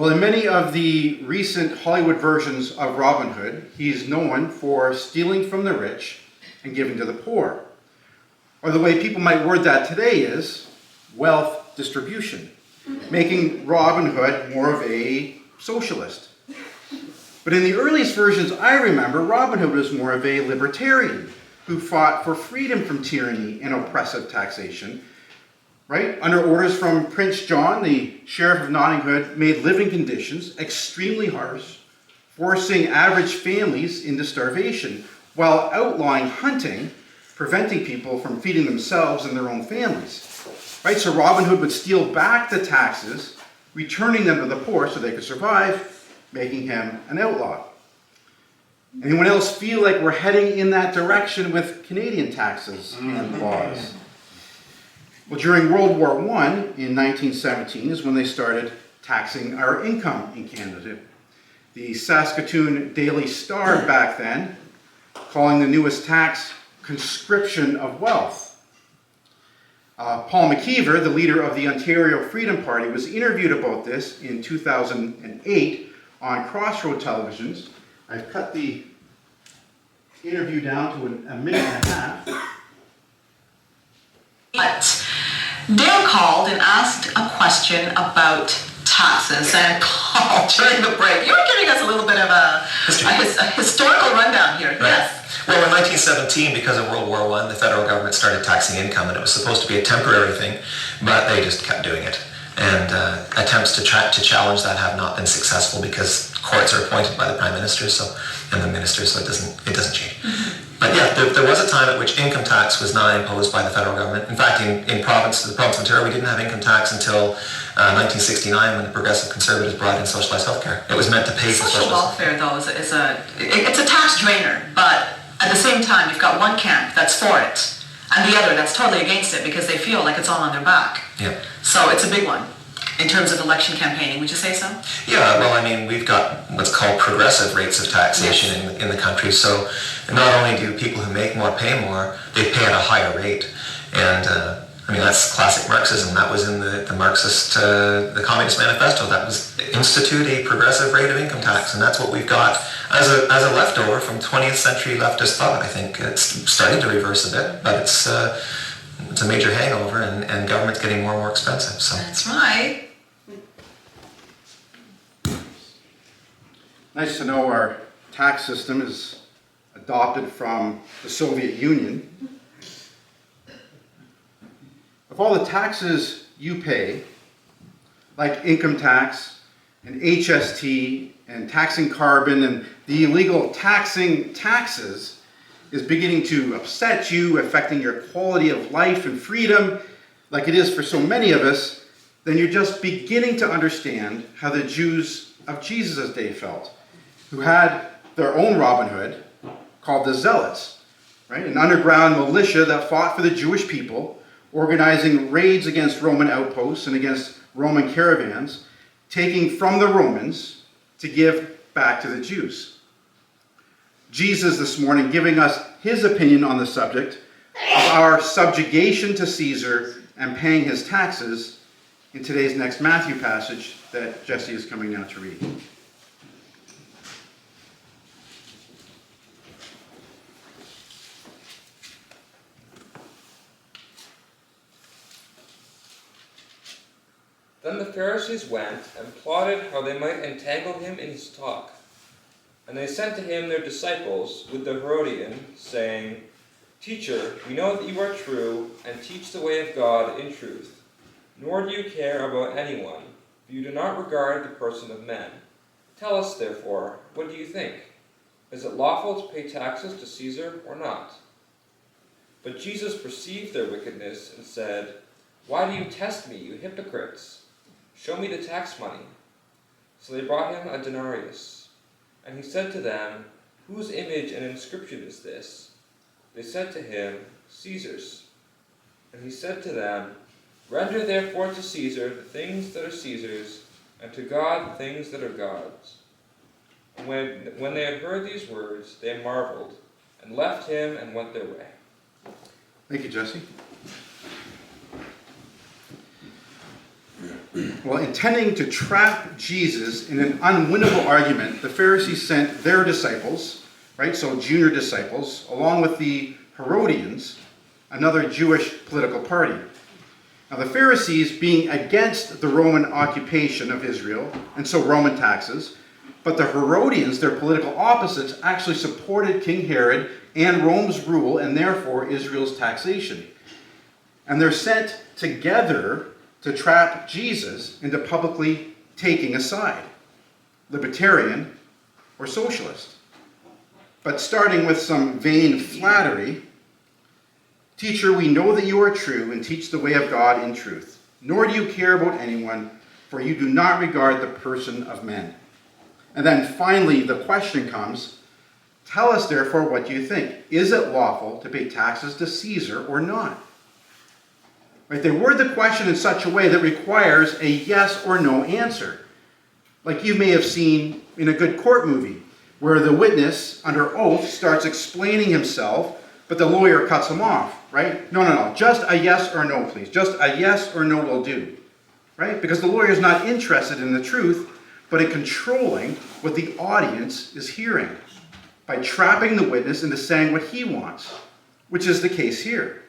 Well, in many of the recent Hollywood versions of Robin Hood, he's known for stealing from the rich and giving to the poor. Or the way people might word that today is wealth distribution, making Robin Hood more of a socialist. But in the earliest versions I remember, Robin Hood was more of a libertarian who fought for freedom from tyranny and oppressive taxation. Right? Under orders from Prince John, the Sheriff of Nottingham made living conditions extremely harsh, forcing average families into starvation, while outlawing hunting, preventing people from feeding themselves and their own families. Right? So Robin Hood would steal back the taxes, returning them to the poor so they could survive, making him an outlaw. Anyone else feel like we're heading in that direction with Canadian taxes and laws? Well, during World War I in 1917 is when they started taxing our income in Canada. The Saskatoon Daily Star back then, calling the newest tax conscription of wealth. Paul McKeever, the leader of the Ontario Freedom Party, was interviewed about this in 2008 on Crossroad Televisions. I've cut the interview down to a minute and a half. But Dale called and asked a question about taxes and called during the break. You're giving us a little bit of a historical rundown here. Right. Yes. Well, in 1917, because of World War I, the federal government started taxing income, and it was supposed to be a temporary thing, but they just kept doing it. And attempts to challenge that have not been successful because courts are appointed by the Prime Minister and the ministers, so it doesn't change. Mm-hmm. But yeah, there was a time at which income tax was not imposed by the federal government. In fact, in the province of Ontario, we didn't have income tax until 1969 when the Progressive Conservatives brought in socialised healthcare. It was meant to pay for social welfare, though, it's a tax drainer, but at the same time, you've got one camp that's for it, and the other that's totally against it because they feel like it's all on their back. Yeah. So it's a big one in terms of election campaigning. Would you say so? Yeah, well, I mean, we've got what's called progressive rates of taxation in the country. So not only do people who make more pay more, they pay at a higher rate. And I mean, that's classic Marxism. That was in the Marxist, the Communist Manifesto. That was institute a progressive rate of income tax. And that's what we've got as a leftover from 20th century leftist thought. I think it's starting to reverse a bit, but it's a major hangover, and government's getting more and more expensive. So that's right. Nice to know our tax system is adopted from the Soviet Union. Of all the taxes you pay, like income tax and HST and taxing carbon and the illegal taxing taxes is beginning to upset you, affecting your quality of life and freedom like it is for so many of us, then you're just beginning to understand how the Jews of Jesus' day felt, who had their own Robin Hood called the Zealots, right? An underground militia that fought for the Jewish people, organizing raids against Roman outposts and against Roman caravans, taking from the Romans to give back to the Jews. Jesus this morning giving us his opinion on the subject of our subjugation to Caesar and paying his taxes in today's next Matthew passage that Jesse is coming now to read. Then the Pharisees went and plotted how they might entangle him in his talk. And they sent to him their disciples with the Herodian, saying, Teacher, we know that you are true and teach the way of God in truth, nor do you care about anyone, for you do not regard the person of men. Tell us, therefore, what do you think? Is it lawful to pay taxes to Caesar or not? But Jesus perceived their wickedness and said, Why do you test me, you hypocrites? Show me the tax money. So they brought him a denarius. And he said to them, Whose image and inscription is this? They said to him, Caesar's. And he said to them, Render therefore to Caesar the things that are Caesar's, and to God the things that are God's. And when they had heard these words, they marveled, and left him and went their way. Thank you, Jesse. Well, intending to trap Jesus in an unwinnable argument, the Pharisees sent their disciples, right, so junior disciples, along with the Herodians, another Jewish political party. Now, the Pharisees being against the Roman occupation of Israel, and so Roman taxes, but the Herodians, their political opposites, actually supported King Herod and Rome's rule, and therefore Israel's taxation. And they're sent together to trap Jesus into publicly taking a side, libertarian or socialist. But starting with some vain flattery, "Teacher, we know that you are true and teach the way of God in truth, nor do you care about anyone, for you do not regard the person of men." And then finally the question comes, "Tell us therefore what you think. Is it lawful to pay taxes to Caesar or not?" Right? They word the question in such a way that requires a yes or no answer. Like you may have seen in a good court movie, where the witness under oath starts explaining himself, but the lawyer cuts him off, right? No, just a yes or no, please. Just a yes or no will do, right? Because the lawyer is not interested in the truth, but in controlling what the audience is hearing by trapping the witness into saying what he wants, which is the case here.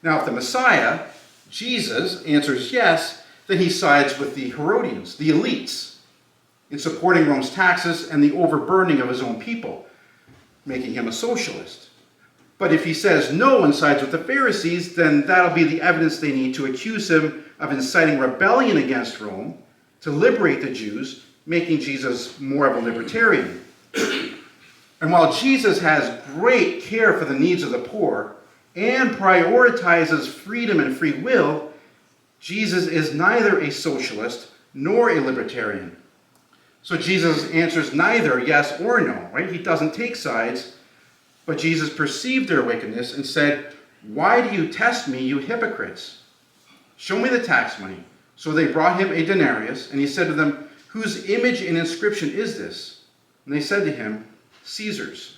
Now, if the Messiah, Jesus, answers yes, then he sides with the Herodians, the elites, in supporting Rome's taxes and the overburdening of his own people, making him a socialist. But if he says no and sides with the Pharisees, then that'll be the evidence they need to accuse him of inciting rebellion against Rome, to liberate the Jews, making Jesus more of a libertarian. And while Jesus has great care for the needs of the poor and prioritizes freedom and free will, Jesus is neither a socialist nor a libertarian. So Jesus answers neither yes or no, right? He doesn't take sides, but Jesus perceived their wickedness and said, "Why do you test me, you hypocrites? Show me the tax money." So they brought him a denarius, and he said to them, "Whose image and inscription is this?" And they said to him, "Caesar's."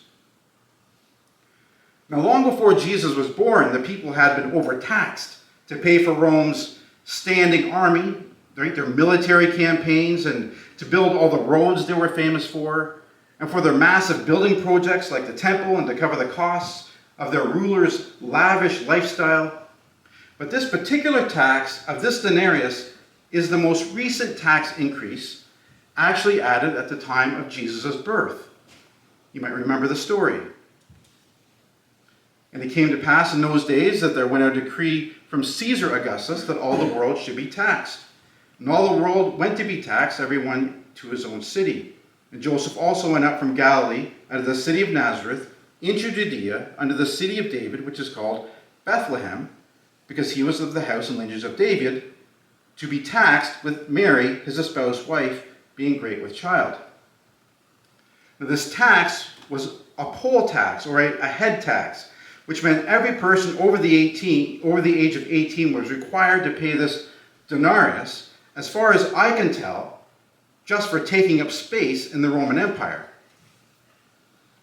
Now, long before Jesus was born, the people had been overtaxed to pay for Rome's standing army, right, their military campaigns, and to build all the roads they were famous for, and for their massive building projects like the temple, and to cover the costs of their rulers' lavish lifestyle. But this particular tax of this denarius is the most recent tax increase actually added at the time of Jesus' birth. You might remember the story. "And it came to pass in those days that there went a decree from Caesar Augustus that all the world should be taxed. And all the world went to be taxed, everyone to his own city. And Joseph also went up from Galilee, out of the city of Nazareth, into Judea, unto the city of David, which is called Bethlehem, because he was of the house and lineage of David, to be taxed with Mary, his espoused wife, being great with child." Now, this tax was a poll tax, or a head tax, which meant every person over the age of 18 was required to pay this denarius, as far as I can tell, just for taking up space in the Roman Empire.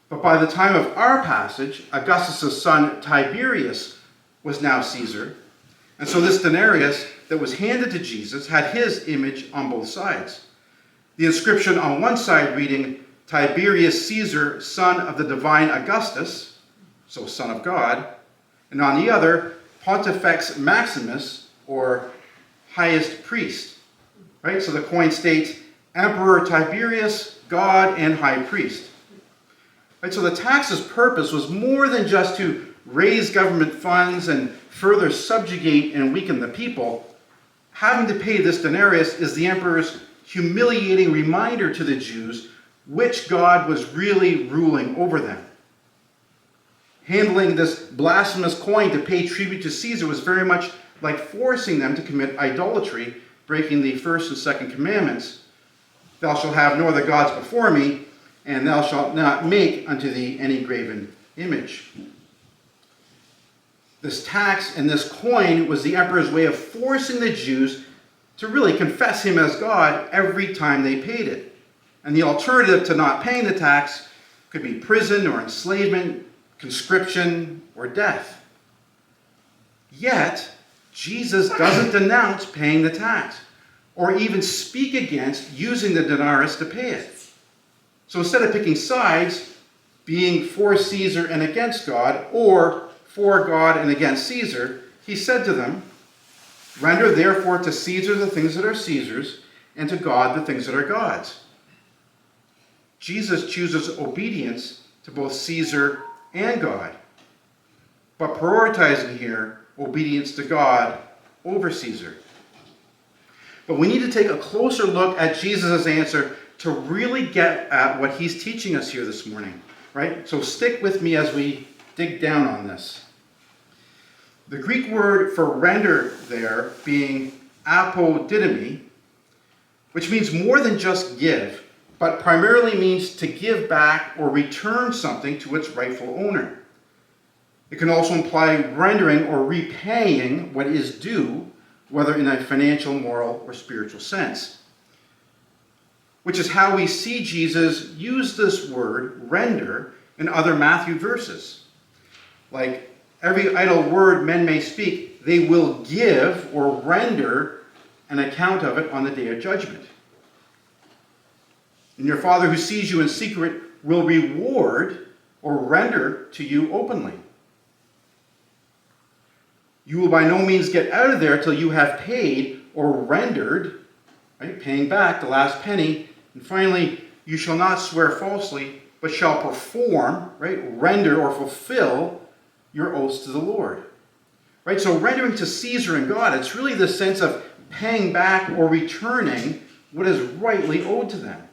But by the time of our passage, Augustus' son Tiberius was now Caesar, and so this denarius that was handed to Jesus had his image on both sides. The inscription on one side reading, "Tiberius Caesar, son of the divine Augustus," so son of God, and on the other, "Pontifex Maximus," or highest priest, right? So the coin states, "Emperor Tiberius, God and high priest." Right? So the tax's purpose was more than just to raise government funds and further subjugate and weaken the people. Having to pay this denarius is the emperor's humiliating reminder to the Jews which God was really ruling over them. Handling this blasphemous coin to pay tribute to Caesar was very much like forcing them to commit idolatry, breaking the first and second commandments. "Thou shalt have no other gods before me, and thou shalt not make unto thee any graven image." This tax and this coin was the emperor's way of forcing the Jews to really confess him as God every time they paid it. And the alternative to not paying the tax could be prison or enslavement, conscription, or death. Yet, Jesus doesn't denounce paying the tax. or even speak against using the denarius to pay it. So instead of picking sides, being for Caesar and against God, or for God and against Caesar, he said to them, "Render therefore to Caesar the things that are Caesar's, and to God the things that are God's." Jesus chooses obedience to both Caesar and God, but prioritizing here obedience to God over Caesar. But we need to take a closer look at Jesus' answer to really get at what he's teaching us here this morning, right? So stick with me as we dig down on this. The Greek word for render there being apodidomi, which means more than just give, but primarily means to give back or return something to its rightful owner. It can also imply rendering or repaying what is due, whether in a financial, moral, or spiritual sense. Which is how we see Jesus use this word, render, in other Matthew verses. Like, every idle word men may speak, they will give or render an account of it on the day of judgment. And your Father who sees you in secret will reward or render to you openly. You will by no means get out of there till you have paid or rendered, right, paying back the last penny. And finally, you shall not swear falsely, but shall perform, right, render or fulfill your oaths to the Lord. Right, so rendering to Caesar and God, it's really the sense of paying back or returning what is rightly owed to them.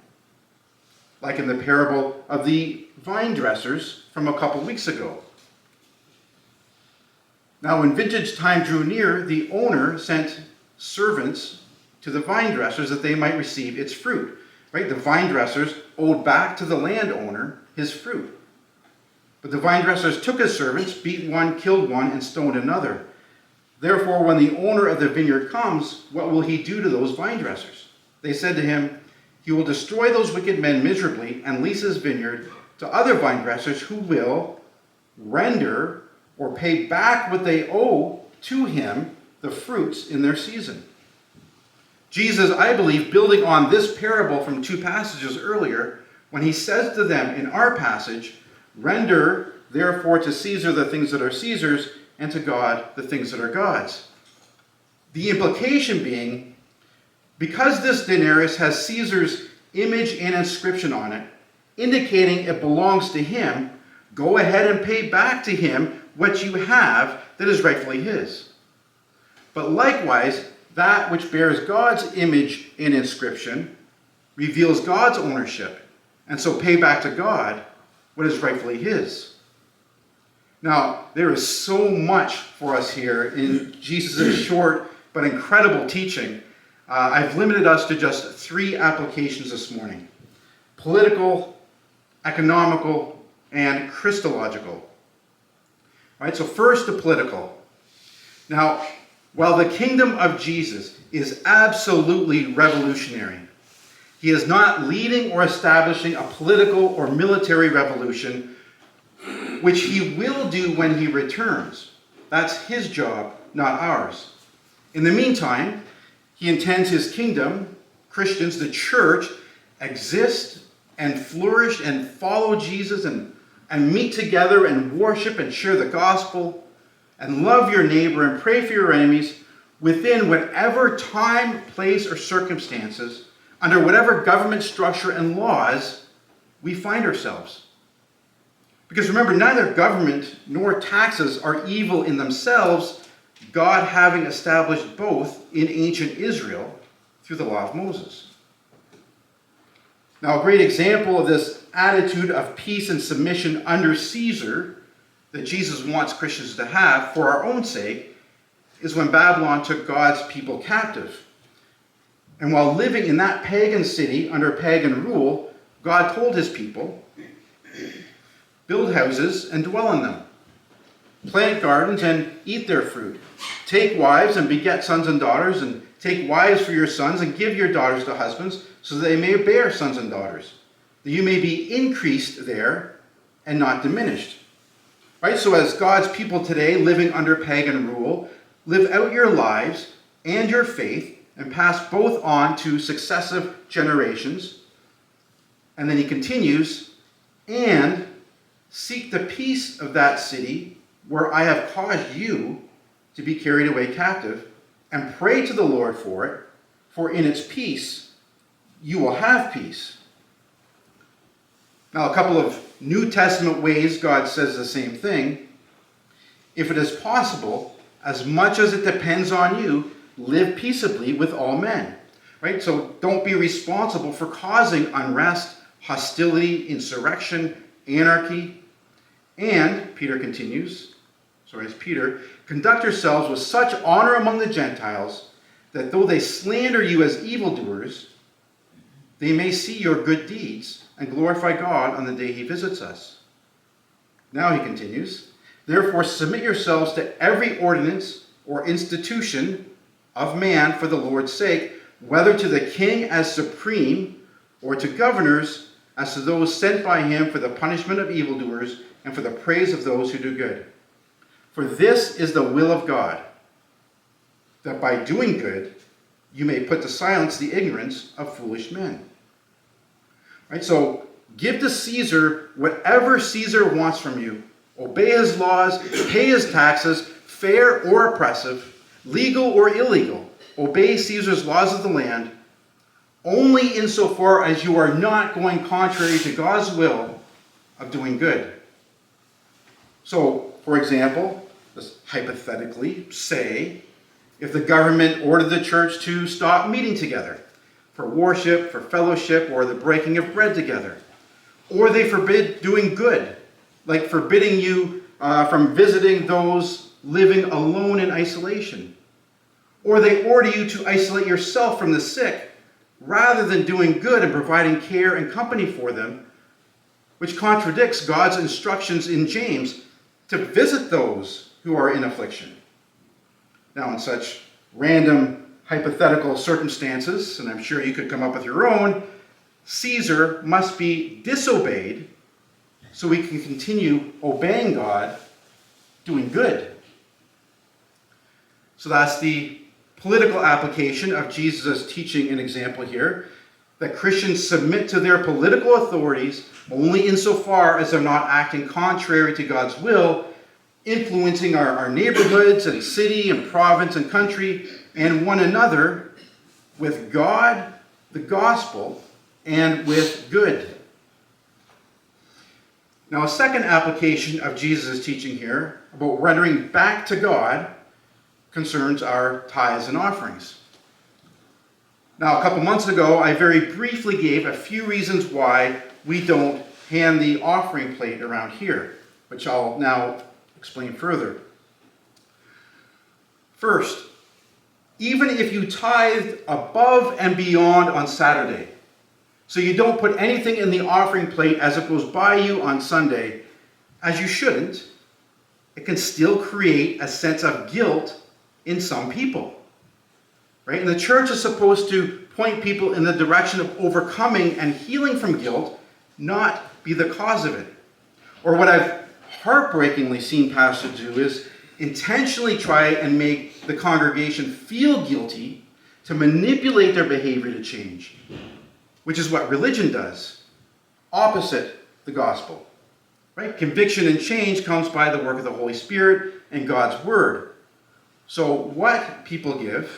Like in the parable of the vine dressers from a couple weeks ago. Now, when vintage time drew near, the owner sent servants to the vine dressers that they might receive its fruit. Right? The vine dressers owed back to the landowner his fruit. But the vine dressers took his servants, beat one, killed one, and stoned another. Therefore, when the owner of the vineyard comes, what will he do to those vine dressers? They said to him, "He will destroy those wicked men miserably and lease his vineyard to other vine dressers who will render or pay back what they owe to him, the fruits in their season." Jesus, I believe, building on this parable from two passages earlier, when he says to them in our passage, "Render therefore to Caesar the things that are Caesar's, and to God the things that are God's." The implication being, because this denarius has Caesar's image and inscription on it, indicating it belongs to him, go ahead and pay back to him what you have that is rightfully his. But likewise, that which bears God's image and inscription reveals God's ownership, and so pay back to God what is rightfully his. Now, there is so much for us here in Jesus' short but incredible teaching. I've limited us to just 3 applications this morning: political, economical, and Christological. All right, so first, the political. Now, while the kingdom of Jesus is absolutely revolutionary, he is not leading or establishing a political or military revolution, which he will do when he returns. That's his job, not ours. In the meantime, he intends his kingdom, Christians, the church, exist and flourish and follow Jesus and meet together and worship and share the gospel and love your neighbor and pray for your enemies within whatever time, place, or circumstances, under whatever government structure and laws we find ourselves. Because remember, neither government nor taxes are evil in themselves, God having established both in ancient Israel through the law of Moses. Now, a great example of this attitude of peace and submission under Caesar that Jesus wants Christians to have for our own sake is when Babylon took God's people captive. And while living in that pagan city under pagan rule, God told his people, build houses and dwell in them. Plant gardens and eat their fruit. Take wives and beget sons and daughters, and take wives for your sons and give your daughters to husbands, so that they may bear sons and daughters, that you may be increased there and not diminished. Right? So as God's people today living under pagan rule, live out your lives and your faith and pass both on to successive generations. And then he continues, and seek the peace of that city where I have caused you to be carried away captive, and pray to the Lord for it, for in its peace you will have peace. Now, a couple of New Testament ways God says the same thing. If it is possible, as much as it depends on you, live peaceably with all men. Right? So don't be responsible for causing unrest, hostility, insurrection, anarchy. And, Peter continues, conduct yourselves with such honor among the Gentiles, that though they slander you as evildoers, they may see your good deeds and glorify God on the day he visits us. Now he continues, therefore submit yourselves to every ordinance or institution of man for the Lord's sake, whether to the king as supreme, or to governors as to those sent by him for the punishment of evildoers and for the praise of those who do good. For this is the will of God, that by doing good you may put to silence the ignorance of foolish men. Right? So give to Caesar whatever Caesar wants from you. Obey his laws, pay his taxes, fair or oppressive, legal or illegal. Obey Caesar's laws of the land, only insofar as you are not going contrary to God's will of doing good. So, for example, let's hypothetically say, if the government ordered the church to stop meeting together for worship, for fellowship, or the breaking of bread together, or they forbid doing good, like forbidding you from visiting those living alone in isolation, or they order you to isolate yourself from the sick, rather than doing good and providing care and company for them, which contradicts God's instructions in James to visit those who are in affliction. Now, in such random hypothetical circumstances, and I'm sure you could come up with your own, Caesar must be disobeyed so we can continue obeying God, doing good. So that's the political application of Jesus' teaching and example here, that Christians submit to their political authorities only insofar as they're not acting contrary to God's will, influencing our neighborhoods and city and province and country and one another with God, the gospel, and with good. Now, a second application of Jesus' teaching here about rendering back to God concerns our tithes and offerings. Now, a couple months ago, I very briefly gave a few reasons why we don't hand the offering plate around here, which I'll now explain further. First, even if you tithed above and beyond on Saturday, so you don't put anything in the offering plate as it goes by you on Sunday, as you shouldn't, it can still create a sense of guilt in some people. Right? And the church is supposed to point people in the direction of overcoming and healing from guilt, not be the cause of it. Or what I've heartbreakingly seen pastors do is intentionally try and make the congregation feel guilty to manipulate their behavior to change, which is what religion does, opposite the gospel. Right? Conviction and change comes by the work of the Holy Spirit and God's Word. So what people give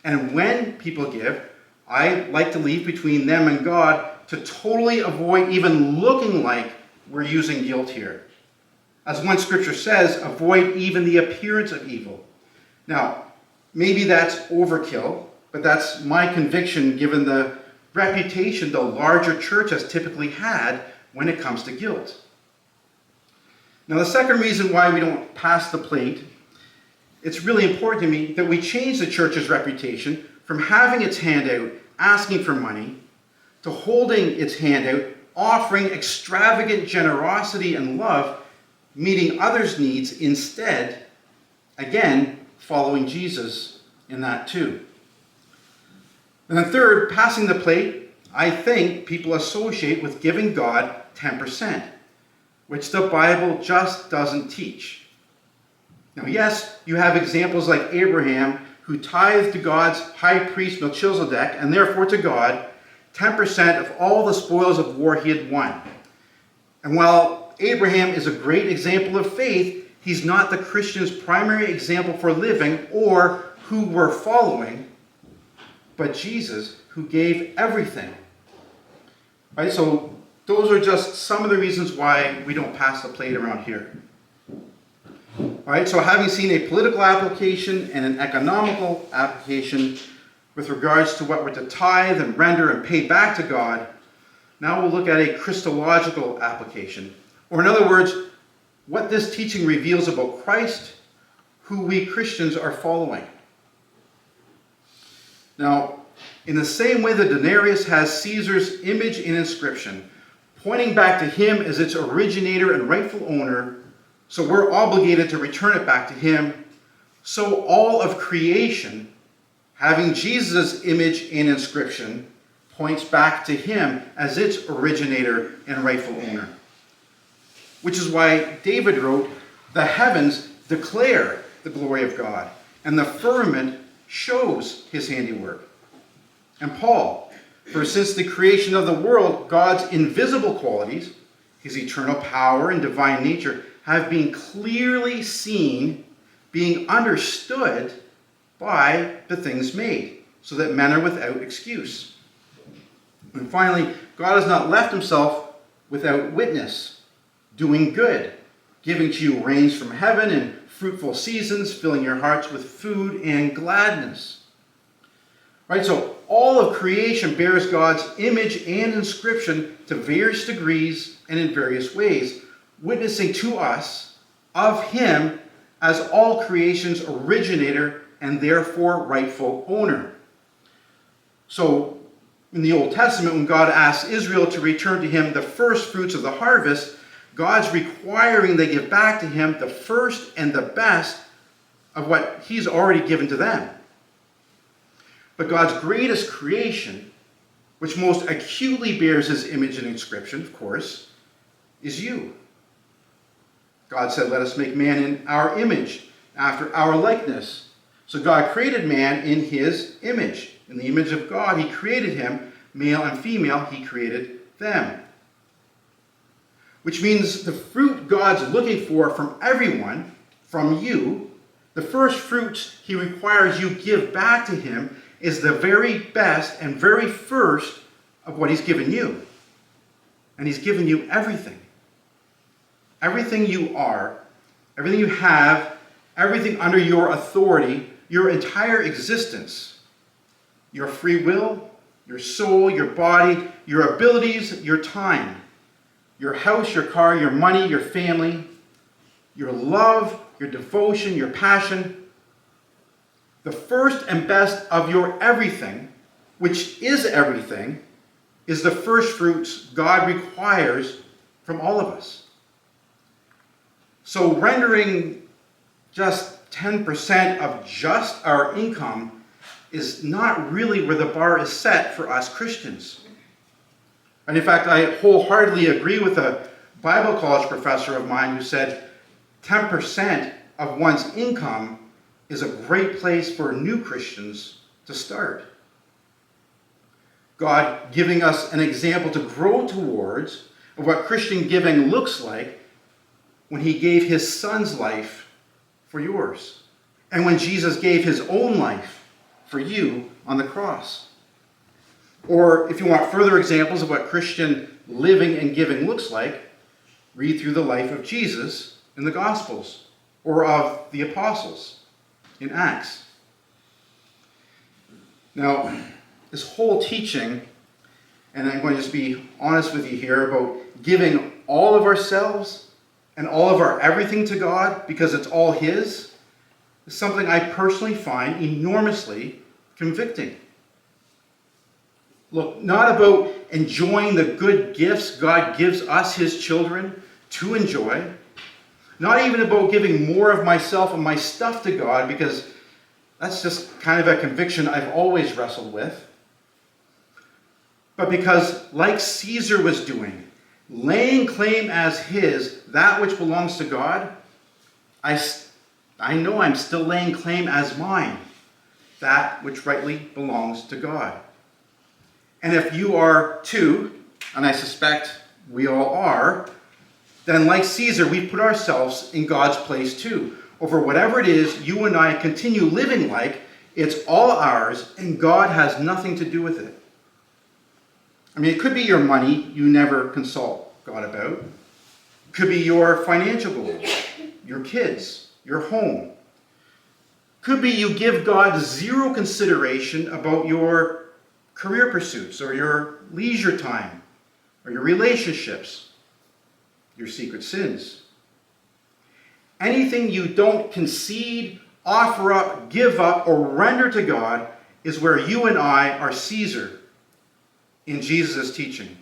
and when people give, I like to leave between them and God to totally avoid even looking like we're using guilt here. As one scripture says, avoid even the appearance of evil. Now, maybe that's overkill, but that's my conviction given the reputation the larger church has typically had when it comes to guilt. Now, the second reason why we don't pass the plate, it's really important to me that we change the church's reputation from having its hand out, asking for money, to holding its hand out, offering extravagant generosity and love, meeting others' needs instead, again, following Jesus in that too. And then third, passing the plate, I think people associate with giving God 10%, which the Bible just doesn't teach. Now, yes, you have examples like Abraham, who tithed to God's high priest Melchizedek, and therefore to God, 10% of all the spoils of war he had won. And while Abraham is a great example of faith, he's not the Christian's primary example for living or who we're following, but Jesus, who gave everything. Right? So those are just some of the reasons why we don't pass the plate around here. All right, so having seen a political application and an economical application with regards to what we're to tithe and render and pay back to God, now we'll look at a Christological application. Or in other words, what this teaching reveals about Christ, who we Christians are following. Now, in the same way the denarius has Caesar's image and inscription, pointing back to him as its originator and rightful owner, so we're obligated to return it back to him, so all of creation, having Jesus' image and inscription, points back to him as its originator and rightful owner. Which is why David wrote, "The heavens declare the glory of God, and the firmament shows his handiwork." And Paul, "For since the creation of the world, God's invisible qualities, his eternal power and divine nature, have been clearly seen, being understood by the things made, so that men are without excuse." And finally, God has not left himself without witness, doing good, giving to you rains from heaven and fruitful seasons, filling your hearts with food and gladness. Right, so all of creation bears God's image and inscription to various degrees and in various ways, witnessing to us of him as all creation's originator and therefore rightful owner. So in the Old Testament, when God asks Israel to return to him the first fruits of the harvest, God's requiring they give back to him the first and the best of what he's already given to them. But God's greatest creation, which most acutely bears his image and inscription, of course, is you. God said, "Let us make man in our image, after our likeness." So God created man in his image. In the image of God, he created him. Male and female, he created them. Which means the fruit God's looking for from everyone, from you, the first fruits he requires you give back to him, is the very best and very first of what he's given you. And he's given you everything. Everything you are, everything you have, everything under your authority, your entire existence, your free will, your soul, your body, your abilities, your time, your house, your car, your money, your family, your love, your devotion, your passion. The first and best of your everything, which is everything, is the first fruits God requires from all of us. So rendering just 10% of just our income is not really where the bar is set for us Christians. And in fact, I wholeheartedly agree with a Bible college professor of mine who said 10% of one's income is a great place for new Christians to start. God giving us an example to grow towards of what Christian giving looks like when he gave his son's life for yours, and when Jesus gave his own life for you on the cross. Or if you want further examples of what Christian living and giving looks like, read through the life of Jesus in the Gospels, or of the apostles in Acts. Now, this whole teaching, and I'm going to just be honest with you here about giving all of ourselves and all of our everything to God because it's all his, is something I personally find enormously convicting. Look, not about enjoying the good gifts God gives us, his children, to enjoy. Not even about giving more of myself and my stuff to God, because that's just kind of a conviction I've always wrestled with. But because, like Caesar was doing, laying claim as his, that which belongs to God, I know I'm still laying claim as mine. that which rightly belongs to God. And if you are too, and I suspect we all are, then like Caesar, we put ourselves in God's place too. Over whatever it is you and I continue living like, it's all ours, and God has nothing to do with it. I mean, it could be your money you never consult God about. It could be your financial goals, your kids, your home. Could be you give God zero consideration about your career pursuits or your leisure time or your relationships, your secret sins. Anything you don't concede, offer up, give up, or render to God is where you and I are Caesar in Jesus' teaching.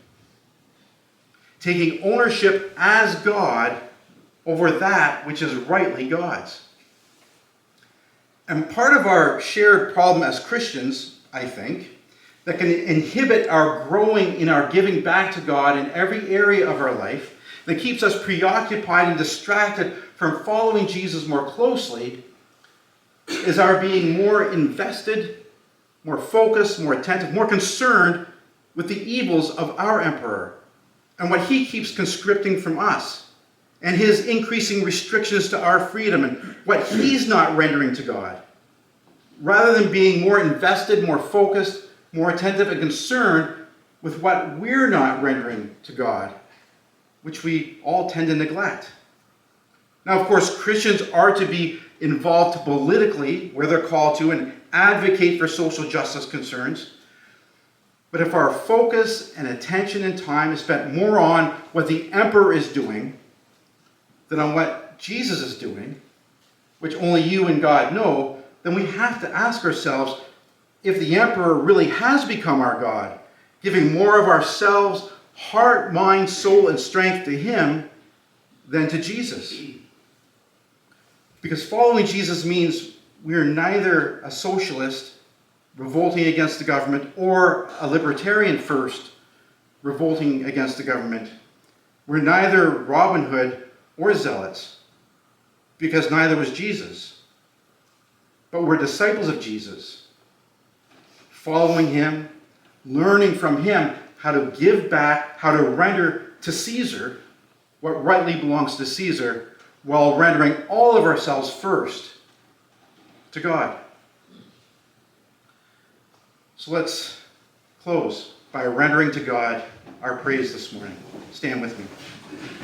Taking ownership as God over that which is rightly God's. And part of our shared problem as Christians, I think, that can inhibit our growing in our giving back to God in every area of our life, that keeps us preoccupied and distracted from following Jesus more closely, is our being more invested, more focused, more attentive, more concerned with the evils of our emperor and what he keeps conscripting from us, and his increasing restrictions to our freedom and what he's not rendering to God, rather than being more invested, more focused, more attentive and concerned with what we're not rendering to God, which we all tend to neglect. Now, of course, Christians are to be involved politically where they're called to and advocate for social justice concerns. But if our focus and attention and time is spent more on what the emperor is doing than on what Jesus is doing, which only you and God know, then we have to ask ourselves if the emperor really has become our God, giving more of ourselves, heart, mind, soul, and strength to him than to Jesus. Because following Jesus means we are neither a socialist revolting against the government or a libertarian first revolting against the government. We're neither Robin Hood or zealots, because neither was Jesus. But we're disciples of Jesus, following him, learning from him how to give back, how to render to Caesar what rightly belongs to Caesar, while rendering all of ourselves first to God. So let's close by rendering to God our praise this morning. Stand with me.